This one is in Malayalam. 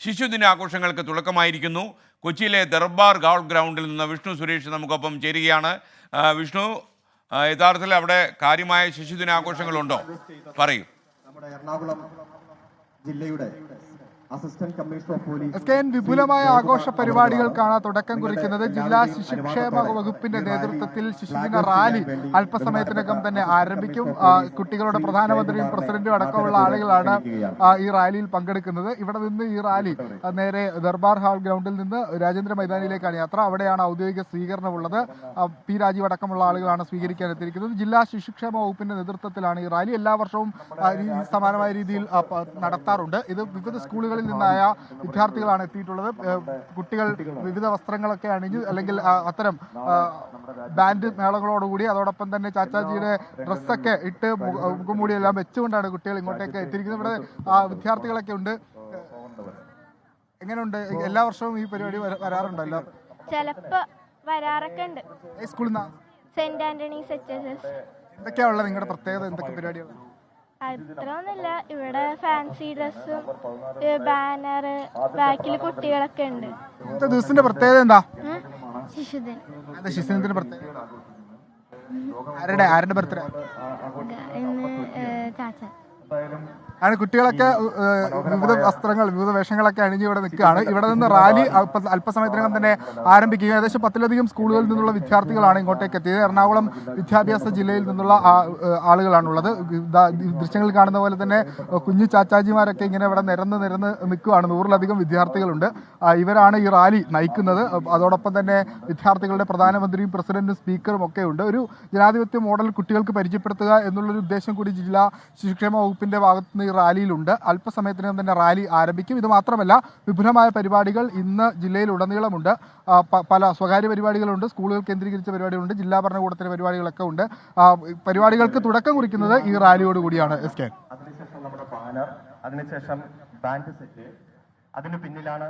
ശിശുദിനാഘോഷങ്ങൾക്ക് തുടക്കമായിരിക്കുന്നു. കൊച്ചിയിലെ ദർബാർ ഗ്രൗണ്ടിൽ നിന്ന് വിഷ്ണു സുരേഷ് നമുക്കൊപ്പം ചേരുകയാണ്. വിഷ്ണു, യഥാർത്ഥത്തിൽ അവിടെ കാര്യമായ ശിശുദിനാഘോഷങ്ങളുണ്ടോ? പറയൂ. നമ്മുടെ എറണാകുളം ജില്ലയുടെ അസിസ്റ്റന്റ് കമ്മീഷണർ ഓഫ് പോലീസ് വിപുലമായ ആഘോഷ പരിപാടികൾക്കാണ് തുടക്കം കുറിക്കുന്നത്. ജില്ലാ ശിശുക്ഷേമ വകുപ്പിന്റെ നേതൃത്വത്തിൽ ശിശുദിന റാലി അല്പസമയത്തിനകം തന്നെ ആരംഭിക്കും. കുട്ടികളുടെ പ്രധാനമന്ത്രിയും പ്രസിഡന്റും അടക്കമുള്ള ആളുകളാണ് ഈ റാലിയിൽ പങ്കെടുക്കുന്നത്. ഇവിടെ നിന്ന് ഈ റാലി നേരെ ദർബാർ ഹാൾ ഗ്രൗണ്ടിൽ നിന്ന് രാജേന്ദ്ര മൈതാനിയിലേക്കാണ് യാത്ര. അവിടെയാണ് ഔദ്യോഗിക സ്വീകരണമുള്ളത്. പി രാജീവ് അടക്കമുള്ള ആളുകളാണ് സ്വീകരിക്കാൻ എത്തിയിരിക്കുന്നത്. ജില്ലാ ശിശുക്ഷേമ വകുപ്പിന്റെ നേതൃത്വത്തിലാണ് ഈ റാലി. എല്ലാ വർഷവും സമാനമായ രീതിയിൽ നടത്താറുണ്ട്. ഇത് വിവിധ സ്കൂളുകളിൽ നിന്നായ വിദ്യാർത്ഥികളാണ് എത്തിയിട്ടുള്ളത്. കുട്ടികൾ വിവിധ വസ്ത്രങ്ങളൊക്കെ അണിഞ്ഞ് അല്ലെങ്കിൽ അത്തരം ബാൻഡ് മേളങ്ങളോടുകൂടി അതോടൊപ്പം തന്നെ ചാച്ചാജിയുടെ ഡ്രസ്സൊക്കെ ഇട്ട് മുഖംമൂടിയെല്ലാം വെച്ചുകൊണ്ടാണ് കുട്ടികൾ ഇങ്ങോട്ടേക്ക് എത്തിയിരിക്കുന്നത്. ഇവിടെ വിദ്യാർത്ഥികളൊക്കെ ഉണ്ട്. എങ്ങനെയുണ്ട്? എല്ലാ വർഷവും ഈ പരിപാടി വരാറുണ്ടല്ലോ? ചിലപ്പോ വരാറൊക്കെ ഉണ്ട്. സ്കൂളിൽ നിന്നാ? Saint Antony's HSS. എന്തൊക്കെയാ ഉള്ളത് നിങ്ങളുടെ പ്രത്യേകത? എന്തൊക്കെ പരിപാടികൾ? അത്രയൊന്നുമില്ല. ഇവിടെ ഫാൻസി ഡ്രസ്സും ബാനർ, ബാക്കിൽ കുട്ടികളൊക്കെ ഉണ്ട്. ഇന്നത്തെ ദിവസത്തിന്റെ പ്രത്യേകത എന്താ? ശിശുദിനം. ശിശുദിനത്തിന്റെ പ്രത്യേകത ആരുടെ ബർത്ത്ഡേ? ഇന്ന് ചാച്ച. ആണ് കുട്ടികളൊക്കെ വിവിധ വസ്ത്രങ്ങൾ വിവിധ വേഷങ്ങളൊക്കെ അണിഞ്ഞ് ഇവിടെ നിൽക്കുകയാണ്. ഇവിടെ നിന്ന് റാലി അല്പസമയത്തിനകം തന്നെ ആരംഭിക്കുക. ഏകദേശം 10-ലധികം സ്കൂളുകളിൽ നിന്നുള്ള വിദ്യാർത്ഥികളാണ് ഇങ്ങോട്ടേക്ക് എത്തിയത്. എറണാകുളം വിദ്യാഭ്യാസ ജില്ലയിൽ നിന്നുള്ള ആളുകളാണുള്ളത്. ദൃശ്യങ്ങളിൽ കാണുന്ന പോലെ തന്നെ കുഞ്ഞു ചാച്ചാജിമാരൊക്കെ ഇങ്ങനെ ഇവിടെ നിരന്ന് നിൽക്കുകയാണ്. 100-ലധികം വിദ്യാർത്ഥികളുണ്ട്. ഇവരാണ് ഈ റാലി നയിക്കുന്നത്. അതോടൊപ്പം തന്നെ വിദ്യാർത്ഥികളുടെ പ്രധാനമന്ത്രിയും പ്രസിഡന്റും സ്പീക്കറും ഒക്കെ ഉണ്ട്. ഒരു ജനാധിപത്യ മോഡൽ കുട്ടികൾക്ക് പരിചയപ്പെടുത്തുക എന്നുള്ളൊരു ഉദ്ദേശം കൂടി ജില്ലാ ശിശുക്ഷേമ വകുപ്പിന്റെ ഭാഗത്ത് നിന്ന് ഈ റാലിയിലുണ്ട്. അല്പസമയത്തിനകം തന്നെ റാലി ആരംഭിക്കും. ഇത് മാത്രമല്ല, വിപുലമായ പരിപാടികൾ ഇന്ന് ജില്ലയിൽ ഉടനീളമുണ്ട്. പല സ്വകാര്യ പരിപാടികളുണ്ട്, സ്കൂളുകൾ കേന്ദ്രീകരിച്ച പരിപാടികളുണ്ട്, ജില്ലാ ഭരണകൂടത്തിന്റെ പരിപാടികളൊക്കെ ഉണ്ട്. പരിപാടികൾക്ക് തുടക്കം കുറിക്കുന്നത് ഈ റാലിയോടുകൂടിയാണ്. അതിനുശേഷം നമ്മുടെ ബാനർ, അതിനുശേഷം ബാൻഡ് സെറ്റ്, അതിന് പിന്നിലാണ്